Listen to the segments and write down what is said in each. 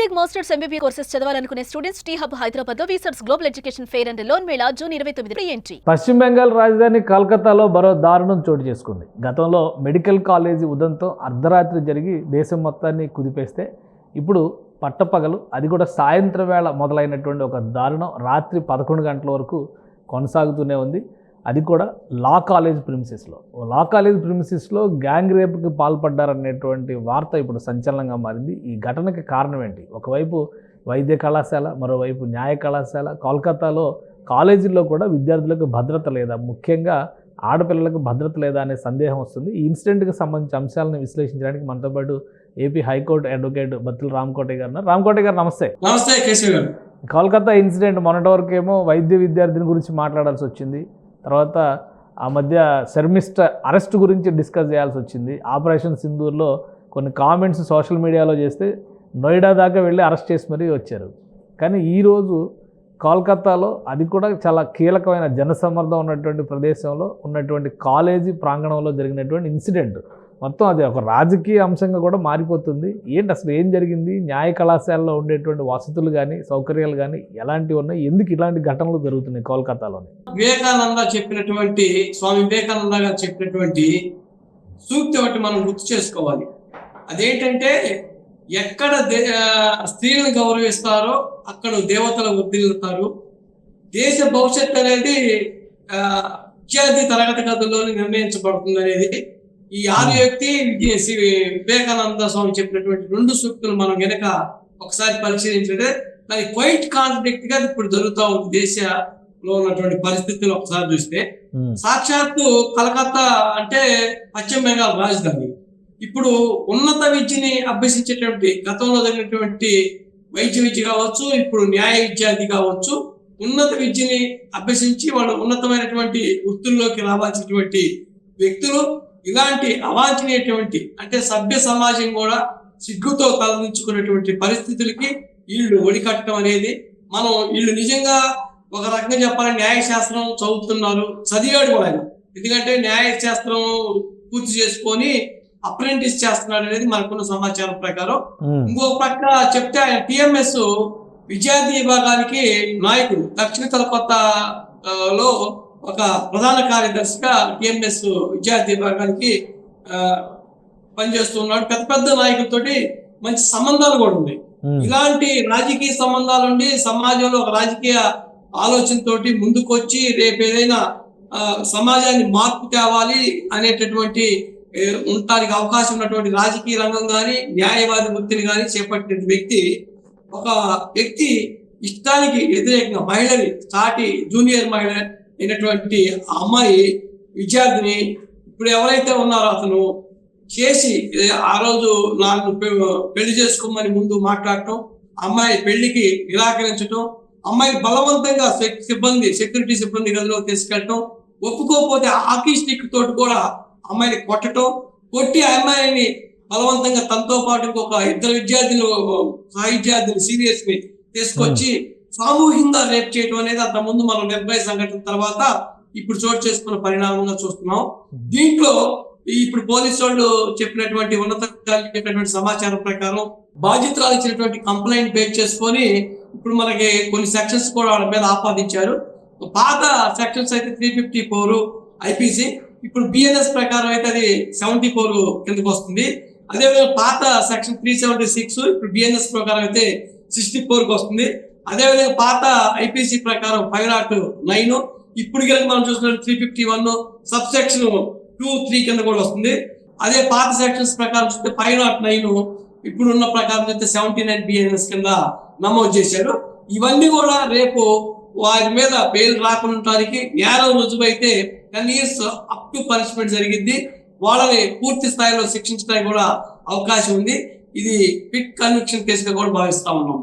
BTech masters MBB courses చదవాలనుకునే students T hub Hyderabad లో వీసర్స్ global education fair and loan mela June 29 entry. పశ్చిమ బెంగాల్ రాజధాని కలకత్తాలో మరో దారుణం చోటు చేసుకుంది. గతంలో మెడికల్ కాలేజీ ఉదంతం అర్ధరాత్రి జరిగి దేశం మొత్తాన్ని కుదిపేస్తే ఇప్పుడు పట్టపగలు, అది కూడా సాయంత్రం వేళ మొదలైనటువంటి ఒక దారుణం రాత్రి 11 గంటల వరకు కొనసాగుతూనే ఉంది. అది కూడా లా కాలేజ్ ప్రిమిసెస్లో. లా కాలేజ్ ప్రిమిసెస్లో గ్యాంగ్ రేప్కి పాల్పడ్డారనేటువంటి వార్త ఇప్పుడు సంచలనంగా మారింది. ఈ ఘటనకి కారణం ఏంటి? ఒకవైపు వైద్య కళాశాల, మరోవైపు న్యాయ కళాశాల. కోల్కతాలో కాలేజీల్లో కూడా విద్యార్థులకు భద్రత లేదా, ముఖ్యంగా ఆడపిల్లలకు భద్రత లేదా అనే సందేహం వస్తుంది. ఈ ఇన్సిడెంట్కి సంబంధించిన అంశాలను విశ్లేషించడానికి మనతో పాటు AP high court advocate Battula Ramakotaiah గారు. రామకోటయ్య గారు నమస్తే. నమస్తే కేశవ్ గారు. కోల్కతా ఇన్సిడెంట్ మొన్నటి వరకు ఏమో వైద్య విద్యార్థిని గురించి మాట్లాడాల్సి వచ్చింది. తర్వాత ఆ మధ్య శర్మిష్ట అరెస్ట్ గురించి డిస్కస్ చేయాల్సి వచ్చింది. ఆపరేషన్ సింధూర్లో కొన్ని కామెంట్స్ సోషల్ మీడియాలో చేస్తే నోయిడా దాకా వెళ్ళి అరెస్ట్ చేసి మరీ వచ్చారు. కానీ ఈరోజు కోల్కతాలో, అది కూడా చాలా కీలకమైన జనసమ్మర్దం ఉన్నటువంటి ప్రదేశంలో ఉన్నటువంటి కాలేజీ ప్రాంగణంలో జరిగినటువంటి ఇన్సిడెంట్ మొత్తం అది ఒక రాజకీయ అంశంగా కూడా మారిపోతుంది. ఏంటి అసలు ఏం జరిగింది? న్యాయ కళాశాలలో ఉండేటువంటి వసతులు కానీ, సౌకర్యాలు కానీ ఎలాంటివి ఉన్నాయి? ఎందుకు ఇలాంటి ఘటనలు జరుగుతున్నాయి కోల్కతాలోని? స్వామి వివేకానంద గారు చెప్పినటువంటి సూక్తి ఒకటి మనం గుర్తు చేసుకోవాలి. అదేంటంటే, ఎక్కడ స్త్రీలను గౌరవిస్తారో అక్కడ దేవతలు వర్ధిల్లుతారు. దేశ భవిష్యత్తు అనేది విద్యార్థి తరగతి గదుల్లోనే నిర్ణయించబడుతుంది అనేది ఈ ఆర్యోక్తి వివేకానంద స్వామి చెప్పినటువంటి రెండు సూక్తులు మనం గనక ఒకసారి పరిశీలించే దాని క్వైట్ కాంట్రాడిక్ట్ గా ఇప్పుడు జరుగుతూ ఉంది. దేశంలో ఉన్నటువంటి పరిస్థితులు ఒకసారి చూస్తే, సాక్షాత్తు కలకత్తా అంటే పశ్చిమ బెంగాల్ రాజధాని. ఇప్పుడు ఉన్నత విద్యని అభ్యసించేటువంటి, గతంలో జరిగినటువంటి వైద్య విద్య కావచ్చు, ఇప్పుడు న్యాయ విద్యార్థి కావచ్చు, ఉన్నత విద్యని అభ్యసించి వాళ్ళు ఉన్నతమైనటువంటి వృత్తుల్లోకి రావాల్సినటువంటి వ్యక్తులు ఇలాంటి అవాంఛనీయటువంటి, అంటే సభ్య సమాజం కూడా సిగ్గుతో తలదించుకున్నటువంటి పరిస్థితులకి వీళ్ళు ఒడికట్టడం అనేది, మనం వీళ్ళు నిజంగా ఒక రకంగా చెప్పాలంటే న్యాయశాస్త్రం చదువుతున్నారు, చదివాడు కూడా ఆయన. ఎందుకంటే న్యాయశాస్త్రం పూర్తి చేసుకొని అప్రెంటిస్ చేస్తున్నాడు అనేది మనకున్న సమాచారం ప్రకారం. ఇంకో పక్క చెప్తే ఆయన టిఎంఎస్ విద్యార్థి విభాగానికి నాయకుడు, దక్షిణ కలకత్తాలో ఒక ప్రధాన కార్యదర్శిగా టిఎంఎస్ విద్యార్థి విభాగానికి పనిచేస్తున్నాడు. పెద్ద పెద్ద నాయకులతోటి మంచి సంబంధాలు కూడా ఉన్నాయి. ఇలాంటి రాజకీయ సంబంధాలు ఉండి సమాజంలో ఒక రాజకీయ ఆలోచనతోటి ముందుకొచ్చి రేపు ఏదైనా సమాజాన్ని మార్పు తేవాలి అనేటటువంటి ఉండటానికి అవకాశం ఉన్నటువంటి రాజకీయ రంగం కానీ, న్యాయవాది వృత్తిని కానీ చేపట్టిన వ్యక్తి ఇష్టానికి వ్యతిరేకంగా మహిళని, సాటి జూనియర్ మహిళ అయినటువంటి అమ్మాయి విద్యార్థిని ఇప్పుడు ఎవరైతే ఉన్నారో అతను చేసి ఆ రోజు నాకు పెళ్లి చేసుకోమని ముందు మాట్లాడటం, అమ్మాయి పెళ్లికి నిరాకరించడం, అమ్మాయి బలవంతంగా సెక్యూరిటీ సిబ్బంది గదిలో తీసుకెళ్ళటం, ఒప్పుకోకపోతే హాకీ స్టిక్ తోటి కూడా అమ్మాయిని కొట్టి ఆ అమ్మాయిని బలవంతంగా తనతో పాటు ఇంకొక ఇద్దరు విద్యార్థులు సీనియర్స్ ని తీసుకొచ్చి సామూహికంగా రేప్ చేయడం అనేది అంత ముందు మనం నిర్భయ సంఘటన తర్వాత ఇప్పుడు చోటు చేసుకున్న పరిణామంగా చూస్తున్నాం. దీంట్లో ఇప్పుడు పోలీసు వాళ్ళు చెప్పినటువంటి ఉన్నతాధికారులు సమాచారం ప్రకారం బాధితురాలు ఇచ్చినటువంటి కంప్లైంట్ బేస్ చేసుకొని ఇప్పుడు మనకి కొన్ని సెక్షన్స్ కూడా వాళ్ళ మీద ఆపాదించారు. పాత సెక్షన్స్ అయితే 354 ఐపీసీ, ఇప్పుడు బిఎన్ఎస్ ప్రకారం అయితే అది 74 కిందకి వస్తుంది. అదేవిధంగా పాత సెక్షన్ 376 ఇప్పుడు బిఎన్ఎస్ ప్రకారం అయితే 64కి వస్తుంది. అదేవిధంగా పాత ఐపీసీ ప్రకారం 509, ఇప్పుడు కనుక మనం చూసినట్టు 351 సబ్ సెక్షన్ 2, 3 కింద కూడా వస్తుంది. అదే పాత సెక్షన్స్ ప్రకారం చూస్తే 509 ఇప్పుడున్న ప్రకారం చూస్తే 79 బిఎన్ఎస్ కింద నమోదు చేశారు. ఇవన్నీ కూడా రేపు వారి మీద బెయిల్ రాకుండా నేరం రుజువైతే 10 years అప్ టు పనిష్మెంట్ జరిగింది. వాళ్ళని పూర్తి స్థాయిలో శిక్షించడానికి కూడా అవకాశం ఉంది. ఇది క్విక్ కన్విక్షన్ కేసుగా కూడా భావిస్తా ఉన్నాం.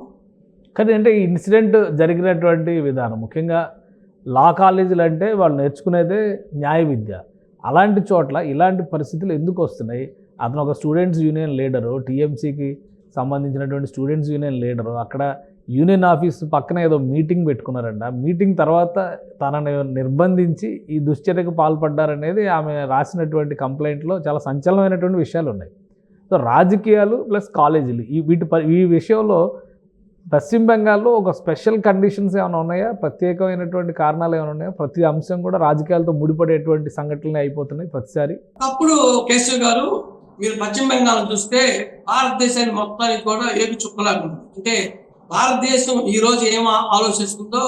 కానీ అంటే ఈ ఇన్సిడెంట్ జరిగినటువంటి విధానం, ముఖ్యంగా లా కాలేజీలు అంటే వాళ్ళు నేర్చుకునేదే న్యాయ విద్య. అలాంటి చోట్ల ఇలాంటి పరిస్థితులు ఎందుకు వస్తున్నాయి? అతను ఒక స్టూడెంట్స్ యూనియన్ లీడరు, టీఎంసీకి సంబంధించినటువంటి స్టూడెంట్స్ యూనియన్ లీడరు. అక్కడ యూనియన్ ఆఫీస్ పక్కన ఏదో మీటింగ్ పెట్టుకున్నారంట. మీటింగ్ తర్వాత తనని నిర్బంధించి ఈ దుశ్చర్యకు పాల్పడ్డారనేది ఆమె రాసినటువంటి కంప్లైంట్లో చాలా సంచలనమైనటువంటి విషయాలు ఉన్నాయి. సో రాజకీయాలు ప్లస్ కాలేజీలు ఈ విషయంలో పశ్చిమ బెంగాల్లో ఒక స్పెషల్ కండిషన్స్ ఏమైనా ఉన్నాయా, ప్రత్యేకమైనటువంటి కారణాలు ఏమైనా ఉన్నాయా? ప్రతి అంశం కూడా రాజకీయాలతో ముడిపడేటువంటి సంఘటనలు అయిపోతున్నాయి ప్రతిసారి. అప్పుడు కేశవ్ గారు మీరు పశ్చిమ బెంగాల్ చూస్తే భారతదేశాన్ని మొత్తానికి కూడా ఏడు చుక్కలాగా ఉంటుంది. అంటే భారతదేశం ఈ రోజు ఏం ఆలోచిస్తుందో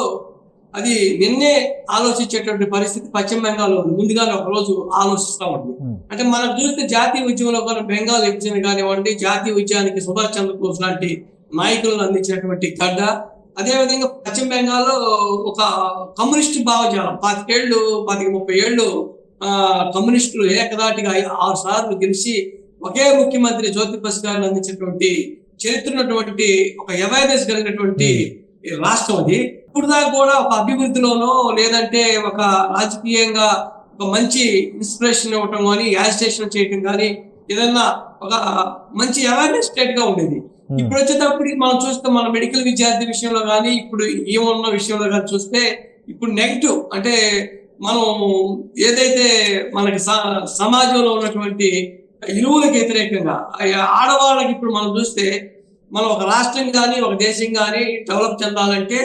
అది నిన్నే ఆలోచించేటువంటి పరిస్థితి పశ్చిమ బెంగాల్ ముందుగానే ఒక రోజు ఆలోచిస్తూ ఉంటుంది. అంటే మనం చూస్తే జాతీయ ఉద్యమంలో కూడా బెంగాల్ విభజన కానివ్వండి, జాతీయ ఉద్యమానికి సుభాష్ చంద్రబోస్ లాంటి నాయకులను అందించినటువంటి గడ్డ. అదేవిధంగా పశ్చిమ బెంగాల్లో ఒక కమ్యూనిస్ట్ భావజాలం 30 ఏళ్ళు కమ్యూనిస్టులు ఏకదాటిగా 6 సార్లు గెలిచి ఒకే ముఖ్యమంత్రి జ్యోతి బసు గారిని అందించినటువంటి చరిత్ర ఉన్నటువంటి ఒక అవేర్నెస్ కలిగినటువంటి రాష్ట్రం అది. ఇప్పుడు దాకా కూడా ఒక అభివృద్ధిలోనో లేదంటే ఒక రాజకీయంగా ఒక మంచి ఇన్స్పిరేషన్ ఇవ్వటం కానీ, యాజిటేషన్ చేయటం కానీ, ఏదన్నా ఒక మంచి అవేర్నెస్ స్టేట్ గా ఉండేది. ఇప్పుడు వచ్చేటప్పటికి మనం చూస్తే మన మెడికల్ విద్యార్థి విషయంలో కానీ, ఇప్పుడు ఏమన్న విషయంలో కానీ చూస్తే ఇప్పుడు నెగిటివ్. అంటే మనం ఏదైతే మనకి సమాజంలో ఉన్నటువంటి విలువలకు వ్యతిరేకంగా ఆడవాళ్ళకి ఇప్పుడు మనం చూస్తే మనం ఒక రాష్ట్రం కానీ ఒక దేశం కానీ డెవలప్ చెందాలంటే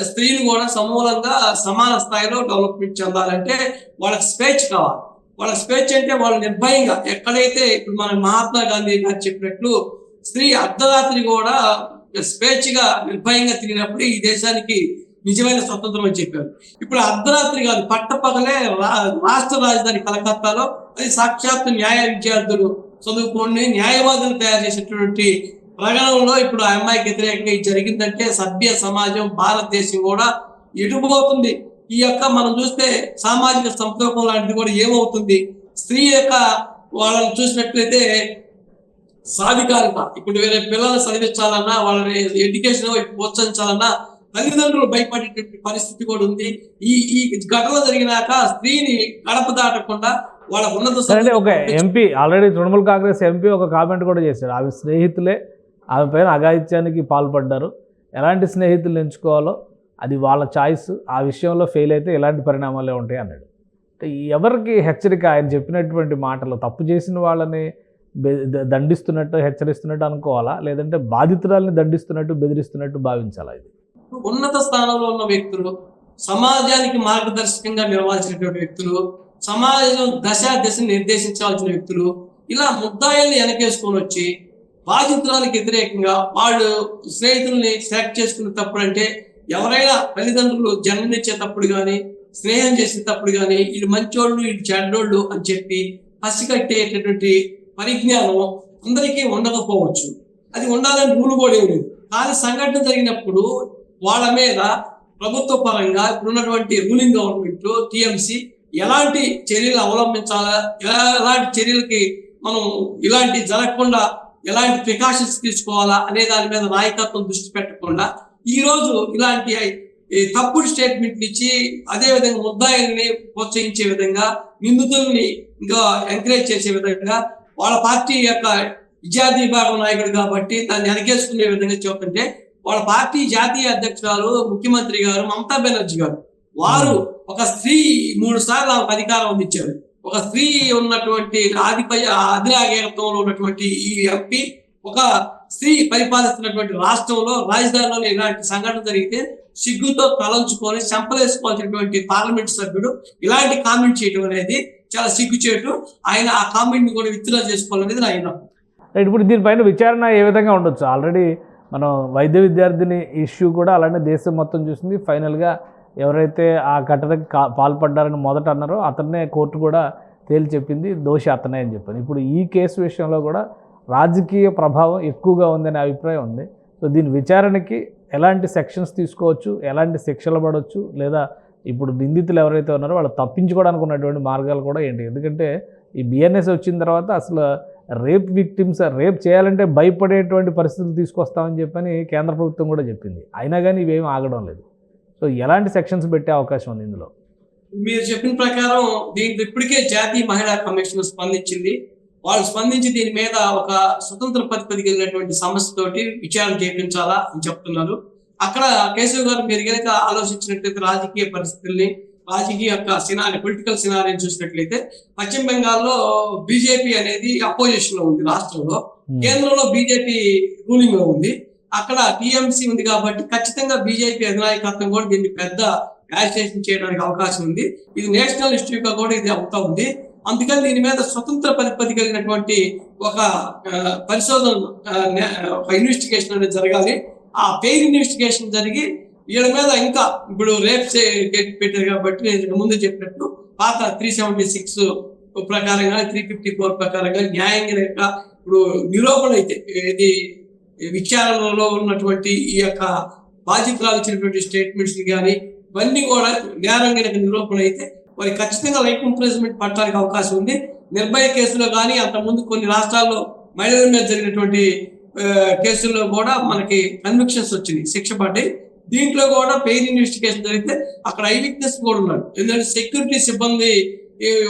స్త్రీలు కూడా సమూలంగా సమాన స్థాయిలో డెవలప్మెంట్ చెందాలంటే వాళ్ళకి స్వేచ్ఛ కావాలి. వాళ్ళకి స్వేచ్ఛ అంటే వాళ్ళు నిర్భయంగా ఎక్కడైతే ఇప్పుడు మన మహాత్మా గాంధీ గారు చెప్పినట్లు స్త్రీ అర్ధరాత్రి కూడా స్వేచ్ఛగా నిర్భయంగా తిరిగినప్పుడు ఈ దేశానికి నిజమైన స్వతంత్రం అని చెప్పారు. ఇప్పుడు అర్ధరాత్రి కాదు, పట్టపగలే రాష్ట్ర రాజధాని కలకత్తాలో అది సాక్షాత్తు న్యాయ విద్యార్థులు చదువుకొని న్యాయవాదులు తయారు చేసేటువంటి ప్రగణంలో ఇప్పుడు ఆ అమ్మాయికి వ్యతిరేకంగా ఇది జరిగిందంటే సభ్య సమాజం భారతదేశం కూడా ఎటుపోతుంది. ఈ యొక్క మనం చూస్తే సామాజిక సంక్షోభం లాంటిది కూడా ఏమవుతుంది, స్త్రీ యొక్క వాళ్ళని చూసినట్లయితే సాధికారిత. ఇప్పుడు వేరే పిల్లల్ని చదివించాలన్నా, వాళ్ళని ఎడ్యుకేషన్ వైపు ప్రోత్సహించాలన్నా తల్లిదండ్రులు భయపడేటువంటి పరిస్థితి కూడా ఉంది. ఈ ఘటన జరిగినాక స్త్రీని గడప దాటకుండా వాళ్ళ ఉన్నత ఒక MP already Trinamool Congress MP ఒక కామెంట్ కూడా చేశాడు. ఆమె స్నేహితులే ఆమె పైన అఘాయిత్యానికి పాల్పడ్డారు, ఎలాంటి స్నేహితులు ఎంచుకోవాలో అది వాళ్ళ చాయిస్, ఆ విషయంలో ఫెయిల్ అయితే ఎలాంటి పరిణామాలే ఉంటాయి అన్నాడు. ఎవరికి హెచ్చరిక? ఆయన చెప్పినటువంటి మాటలు తప్పు చేసిన వాళ్ళని దండిస్తున్నట్టు హెచ్చరిస్తున్నట్టు అనుకోవాలా, లేదంటే బాధితురాల్ని దండిస్తున్నట్టు బెదిరిస్తున్నట్టు భావించాలా? ఇది ఉన్నత స్థానంలో ఉన్న వ్యక్తులు, సమాజానికి మార్గదర్శకంగా నిలవాల్సినటువంటి వ్యక్తులు, సమాజం దశని నిర్దేశించాల్సిన వ్యక్తులు ఇలా ముద్దాయిల్ని వెనకేసుకొని వచ్చి బాధితురాలకు వ్యతిరేకంగా వాళ్ళు స్నేహితుల్ని సెలెక్ట్ చేసుకునేటప్పుడు, అంటే ఎవరైనా తల్లిదండ్రులు జన్మనిచ్చేటప్పుడు కానీ స్నేహం చేసేటప్పుడు కానీ వీళ్ళు మంచోళ్ళు వీళ్ళు చెడ్డోళ్ళు అని చెప్పి పసిగట్టేటటువంటి పరిజ్ఞానం అందరికీ ఉండకపోవచ్చు. అది ఉండాలని రూలు కూడా ఏమి లేదు. కానీ సంఘటన జరిగినప్పుడు వాళ్ళ మీద ప్రభుత్వ పరంగా ఇప్పుడున్నటువంటి రూలింగ్ గవర్నమెంట్ టీఎంసీ ఎలాంటి చర్యలు అవలంబించాలా, ఎలాంటి చర్యలకి మనం ఇలాంటి జరగకుండా ఎలాంటి ప్రికాషన్స్ తీసుకోవాలా అనే దాని మీద నాయకత్వం దృష్టి పెట్టకుండా ఈ రోజు ఇలాంటి తప్పుడు స్టేట్మెంట్లు ఇచ్చి అదే విధంగా ముద్దాయిల్ని ప్రోత్సహించే విధంగా, నిందితుల్ని ఇంకా ఎంకరేజ్ చేసే విధంగా వాళ్ళ పార్టీ యొక్క విద్యార్థి విభాగం నాయకుడు కాబట్టి దాన్ని వెనకేసుకునే విధంగా చెప్తుంటే వాళ్ళ పార్టీ జాతీయ అధ్యక్షురాలు ముఖ్యమంత్రి గారు మమతా బెనర్జీ గారు వారు ఒక స్త్రీ 3 సార్లు ఆమెకు అధికారం అందించారు. ఒక స్త్రీ ఉన్నటువంటి అధినాయకత్వంలో ఉన్నటువంటి ఈ ఎంపీ ఒక స్త్రీ పరిపాలిస్తున్నటువంటి రాష్ట్రంలో రాజధానిలో ఇలాంటి సంఘటన జరిగితే సిగ్గుతో తలంచుకొని చంపలేసుకోవాల్సినటువంటి పార్లమెంట్ సభ్యుడు ఇలాంటి కామెంట్ చేయడం అనేది చాలా సిగ్గుచేటు. ఆయన ఆ కామెంట్ ని కూడా విత్డ్రా చేసుకోవాలనేది నా అయినా. ఇప్పుడు దీనిపైన విచారణ ఏ విధంగా ఉండొచ్చు? ఆల్రెడీ మనం వైద్య విద్యార్థిని ఇష్యూ కూడా అలానే దేశం మొత్తం చూసింది. ఫైనల్గా ఎవరైతే ఆ ఘటనకి పాల్పడ్డారని మొదట అన్నారో అతన్నే కోర్టు కూడా తేల్చి చెప్పింది దోషి అతనే అని చెప్పింది. ఇప్పుడు ఈ కేసు విషయంలో కూడా రాజకీయ ప్రభావం ఎక్కువగా ఉందనే అభిప్రాయం ఉంది. సో దీని విచారణకి ఎలాంటి సెక్షన్స్ తీసుకోవచ్చు, ఎలాంటి శిక్షలు పడవచ్చు, లేదా ఇప్పుడు నిందితులు ఎవరైతే ఉన్నారో వాళ్ళు తప్పించుకోవడానికి ఉన్నటువంటి మార్గాలు కూడా ఏంటి? ఎందుకంటే ఈ బిఎన్ఎస్ వచ్చిన తర్వాత అసలు రేప్ విక్టిమ్స్ రేప్ చేయాలంటే భయపడేటువంటి పరిస్థితులు తీసుకొస్తామని చెప్పని కేంద్ర ప్రభుత్వం కూడా చెప్పింది. అయినా కానీ ఇవేమీ ఆగడం లేదు. సో ఎలాంటి సెక్షన్స్ పెట్టే అవకాశం ఉంది ఇందులో? మీరు చెప్పిన ప్రకారం దీంట్లో ఇప్పటికే జాతీయ మహిళా కమిషన్ స్పందించింది. వాళ్ళు స్పందించి దీని మీద ఒక స్వతంత్ర ప్రతిపదికి వెళ్ళినటువంటి సమస్యతోటి విచారణ చేయించాలా అని చెప్తున్నారు. అక్కడ కేశవ్ గారు మీరు కనుక ఆలోచించినట్లయితే రాజకీయ పరిస్థితుల్ని, రాజకీయ యొక్క సినారీ, పొలిటికల్ సినారీని చూసినట్లయితే పశ్చిమ బెంగాల్లో బీజేపీ అనేది అపోజిషన్ లో ఉంది రాష్ట్రంలో, కేంద్రంలో బీజేపీ రూలింగ్ లో ఉంది. అక్కడ టీఎంసీ ఉంది కాబట్టి ఖచ్చితంగా బీజేపీ అధినాయకత్వం కూడా దీన్ని పెద్ద యాజిటేషన్ చేయడానికి అవకాశం ఉంది. ఇది నేషనల్ ఇష్యూగా కూడా ఇది అవుతా ఉంది. అందుకని దీని మీద స్వతంత్ర పరిపతి కలిగినటువంటి ఒక పరిశోధన, ఒక ఇన్వెస్టిగేషన్ అనేది జరగాలి. ఆ పెయిర్ ఇన్వెస్టిగేషన్ జరిగి వీళ్ళ మీద ఇంకా ఇప్పుడు రేప్ పెట్టారు కాబట్టి నేను ముందు చెప్పినట్టు పాత 376 ప్రకారంగా 354 ప్రకారంగా న్యాయంగా లేక ఇప్పుడు నిరూపణ అయితే ఇది విచారణలో ఉన్నటువంటి ఈ యొక్క బాధితురాలు ఇచ్చినటువంటి స్టేట్మెంట్స్ కానీ ఇవన్నీ కూడా నేరంగా నిరూపణ అయితే వారికి ఖచ్చితంగా లైఫ్ ఇంప్రిజన్మెంట్ పట్టడానికి అవకాశం ఉంది. నిర్భయ కేసులో కానీ అంతకుముందు కొన్ని రాష్ట్రాల్లో మహిళల మీద జరిగినటువంటి కేసుల్లో కూడా మనకి కన్విక్షన్స్ వచ్చినాయి, శిక్ష పడ్డాయి. దీంట్లో కూడా పెయిర్ ఇన్వెస్టిగేషన్ జరిగితే అక్కడ ఐ విట్నెస్ కూడా ఉన్నాడు. ఎందుకంటే సెక్యూరిటీ సిబ్బంది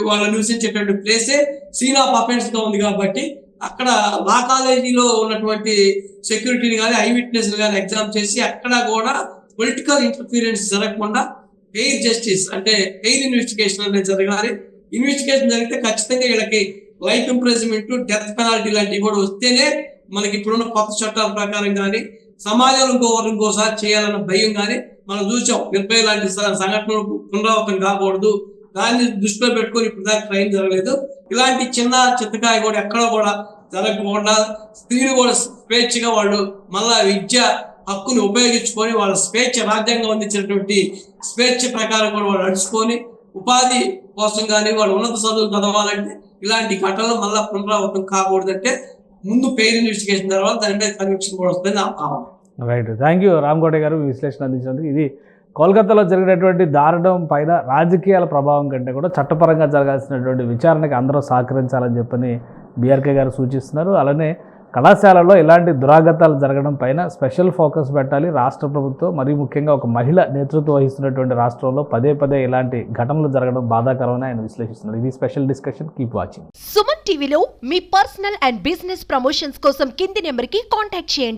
వాళ్ళు నివసించేటువంటి ప్లేసే సీన్ ఆఫ్ అఫెన్స్ గా ఉంది కాబట్టి అక్కడ లా కాలేజీలో ఉన్నటువంటి సెక్యూరిటీని కానీ ఐ విట్నెస్ కానీ ఎగ్జామ్ చేసి అక్కడ కూడా పొలిటికల్ ఇంటర్ఫీరెన్స్ జరగకుండా పెయిర్ జస్టిస్ అంటే పెయిర్ ఇన్వెస్టిగేషన్ అనేది జరగాలి. ఇన్వెస్టిగేషన్ జరిగితే ఖచ్చితంగా వీళ్ళకి లైఫ్ ఇంప్రిజన్మెంట్, డెత్ పెనాల్టీ లాంటివి కూడా వస్తేనే మనకి ఇప్పుడున్న కొత్త చట్టాల ప్రకారం కానీ సమాజంలో ఇంకోసారి చేయాలన్న భయం కానీ మనం చూసాం. నిర్భయ లాంటి సంఘటనలు పునరావృతం కాకూడదు, దాన్ని దృష్టిలో పెట్టుకొని ఇప్పుడు దాకా క్రైమ్ జరగలేదు. ఇలాంటి చిన్న చిత్తకాయ కూడా ఎక్కడో కూడా జరగకుండా స్త్రీలు కూడా స్వేచ్ఛగా వాళ్ళు మళ్ళా విద్య హక్కుని ఉపయోగించుకొని వాళ్ళ స్వేచ్ఛ, రాజ్యాంగం అందించినటువంటి స్వేచ్ఛ ప్రకారం కూడా వాళ్ళు నడుచుకొని ఉపాధి కోసం కానీ వాళ్ళు ఉన్నత చదువులు చదవాలంటే ఇలాంటి ఘటనలు మళ్ళా పునరావృతం కాకూడదంటే ముందు పెయిర్ ఇన్వెస్టిగేషన్ తర్వాత దాని మీద కన్విక్షన్ కూడా వస్తుంది నా భావన. రైట్, థ్యాంక్ యూ రామకోట గారు మీ విశ్లేషణ అందించినందుకు. ఇది కోల్కతాలో జరిగినటువంటి దారుణం పైన రాజకీయాల ప్రభావం కంటే కూడా చట్టపరంగా జరగాల్సినటువంటి విచారణకి అందరూ సహకరించాలని చెప్పని బీఆర్కే గారు సూచిస్తున్నారు. అలానే కళాశాలలో ఇలాంటి దురాగతాలు జరగడం పైన స్పెషల్ ఫోకస్ పెట్టాలి రాష్ట్ర ప్రభుత్వం. మరీ ముఖ్యంగా ఒక మహిళ నేతృత్వం వహిస్తున్నటువంటి రాష్ట్రంలో పదే పదే ఇలాంటి ఘటనలు జరగడం బాధాకరమని ఆయన విశ్లేషిస్తున్నారు. ఇది special discussion. Keep watching. Suman టీవీలో మీ పర్సనల్ అండ్ బిజినెస్ ప్రమోషన్స్ కోసం కింది నెంబర్కి కాంటాక్ట్ చేయండి.